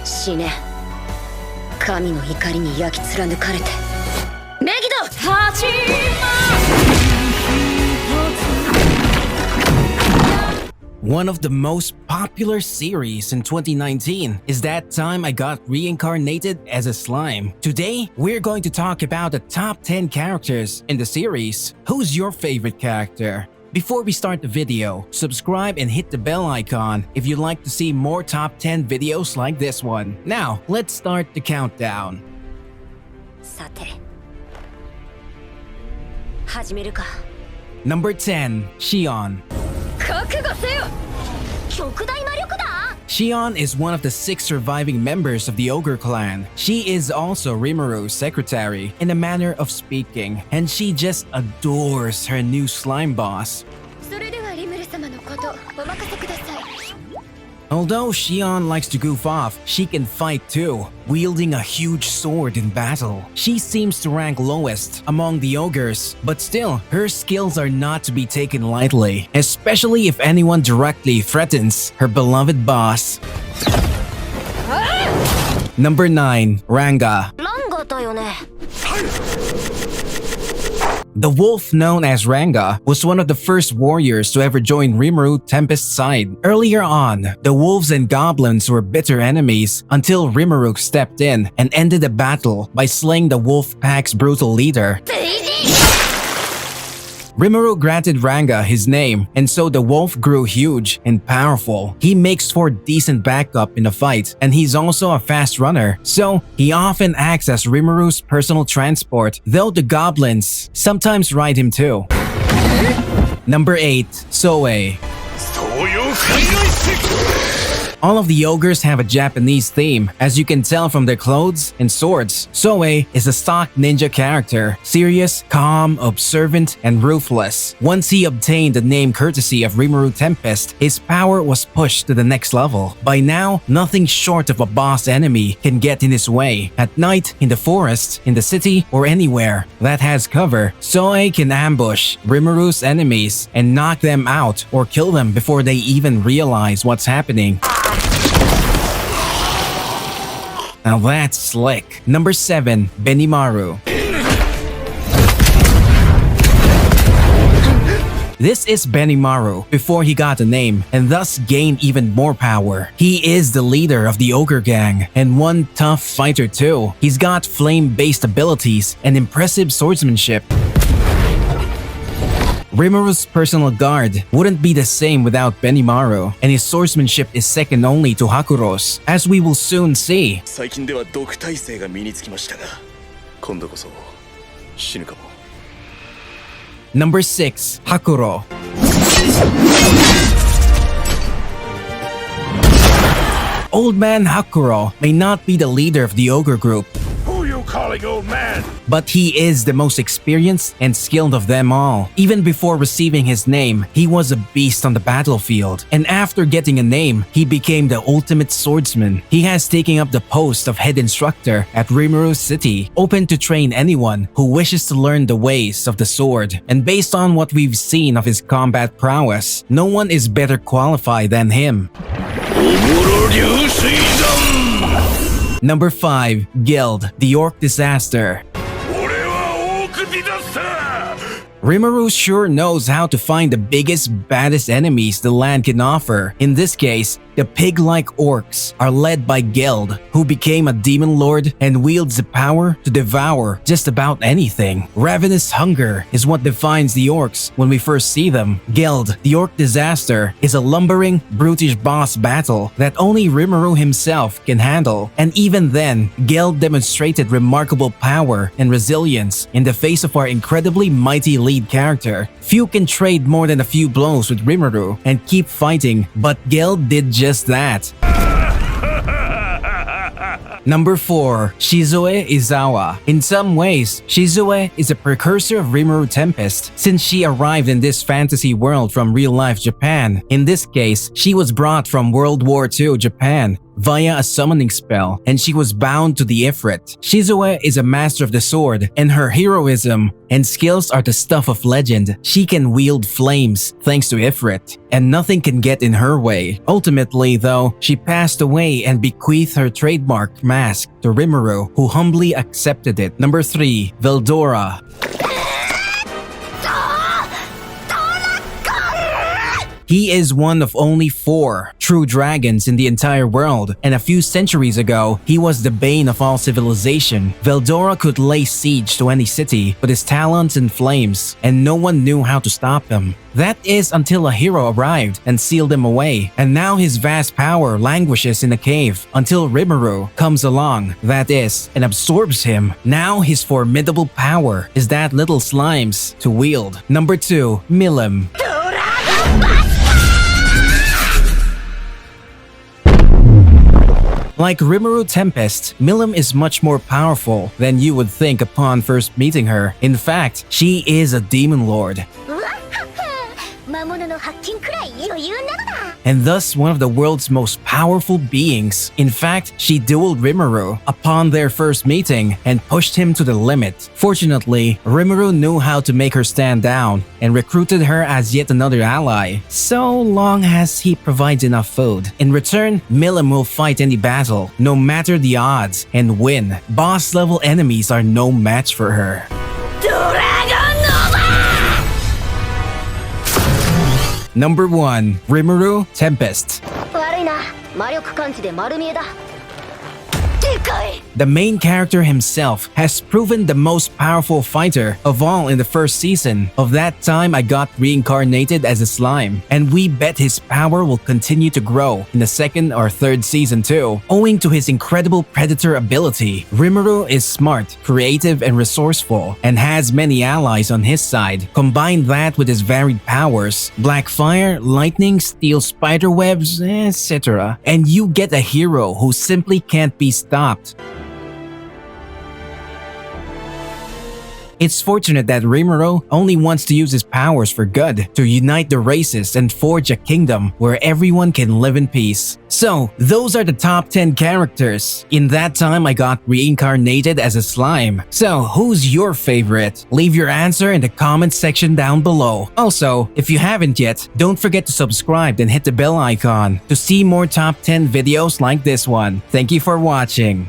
死ね。神の怒りに焼き貫かれて。メギド！始One of the most popular series in 2019 is That Time I Got Reincarnated as a Slime. Today, we're going to talk about the top 10 characters in the series. Who's your favorite character? Before we start the video, subscribe and hit the bell icon if you'd like to see more top 10 videos like this one. Now, let's start the countdown. さて。始めるか。 Number 10, Shion. 覚悟せよ！極大魔力だ！ Shion is one of the 6 surviving members of the Ogre clan. She is also Rimuru's secretary, in a manner of speaking, and she just adores her new slime boss. それではリムル様のことお任せください。 Although Shion likes to goof off, she can fight too, wielding a huge sword in battle. She seems to rank lowest among the ogres, but still, her skills are not to be taken lightly, especially if anyone directly threatens her beloved boss. Number 9, Ranga. ランガだよね。 The wolf known as Ranga was one of the first warriors to ever join Rimuru Tempest's side. Earlier on, the wolves and goblins were bitter enemies until Rimuru stepped in and ended the battle by slaying the wolf pack's brutal leader. Rimuru granted Ranga his name, and so the wolf grew huge and powerful. He makes for decent backup in a fight, and he's also a fast runner, so he often acts as Rimuru's personal transport, though the goblins sometimes ride him too. Number 8, Soe. All of the ogres have a Japanese theme, as you can tell from their clothes and swords. Soe is a stock ninja character, serious, calm, observant, and ruthless. Once he obtained the name courtesy of Rimuru Tempest, his power was pushed to the next level. By now, nothing short of a boss enemy can get in his way. At night, in the forest, in the city, or anywhere that has cover, Soe can ambush Rimuru's enemies and knock them out or kill them before they even realize what's happening. Now that's slick. Number 7, Benimaru. This is Benimaru before he got a name and thus gained even more power. He is the leader of the ogre gang and one tough fighter too. He's got flame-based abilities and impressive swordsmanship. Rimuru's personal guard wouldn't be the same without Benimaru, and his swordsmanship is second only to Hakuro's, as we will soon see. 最近では毒耐性が身につきましたが、今度こそ死ぬかも。Number 6, Hakuro. Old Man Hakuro may not be the leader of the ogre group, Who you calling old man? but he is the most experienced and skilled of them all. Even before receiving his name, he was a beast on the battlefield, and after getting a name, he became the ultimate swordsman. He has taken up the post of head instructor at Rimuru City, open to train anyone who wishes to learn the ways of the sword. And based on what we've seen of his combat prowess, no one is better qualified than him. Number 5, Guild, the Orc Disaster. Rimuru sure knows how to find the biggest, baddest enemies the land can offer. In this case, the pig-like orcs are led by Geld, who became a demon lord and wields the power to devour just about anything. Ravenous hunger is what defines the orcs when we first see them. Geld, the Orc Disaster, is a lumbering, brutish boss battle that only Rimuru himself can handle. And even then, Geld demonstrated remarkable power and resilience in the face of our incredibly mighty lead character. Few can trade more than a few blows with Rimuru and keep fighting, but Geld did just that. Number 4, Shizue Izawa. In some ways, Shizue is a precursor of Rimuru Tempest since she arrived in this fantasy world from real-life Japan. In this case, she was brought from World War II Japan via a summoning spell, and she was bound to the Ifrit. Shizue is a master of the sword, and her heroism and skills are the stuff of legend. She can wield flames thanks to Ifrit, and nothing can get in her way. Ultimately, though, she passed away and bequeathed her trademark mask to Rimuru, who humbly accepted it. Number 3. Veldora. He is one of only 4 true dragons in the entire world, and a few centuries ago, he was the bane of all civilization. Veldora could lay siege to any city with his talons and flames, and no one knew how to stop him. That is until a hero arrived and sealed him away, and now his vast power languishes in a cave until Rimuru comes along, that is, and absorbs him. Now his formidable power is that little slimes to wield. Number 2. Milim. Like Rimuru Tempest, Milim is much more powerful than you would think upon first meeting her. In fact, she is a demon lord, and thus one of the world's most powerful beings. In fact, she dueled Rimuru upon their first meeting and pushed him to the limit. Fortunately, Rimuru knew how to make her stand down and recruited her as yet another ally, so long as he provides enough food. In return, Milim will fight any battle, no matter the odds, and win. Boss-level enemies are no match for her. Number 1. Rimuru Tempest. The main character himself has proven the most powerful fighter of all in the first season. Of that time, I got reincarnated as a slime, and we bet his power will continue to grow in the second or third season too. Owing to his incredible predator ability, Rimuru is smart, creative, and resourceful, and has many allies on his side. Combine that with his varied powers, black fire, lightning, steel spider webs, etc., and you get a hero who simply can't be stopped. It's fortunate that Rimuru only wants to use his powers for good, to unite the races and forge a kingdom where everyone can live in peace. So, those are the top 10 characters. In that time, I got reincarnated as a slime. So, who's your favorite? Leave your answer in the comment section down below. Also, if you haven't yet, don't forget to subscribe and hit the bell icon to see more top 10 videos like this one. Thank you for watching.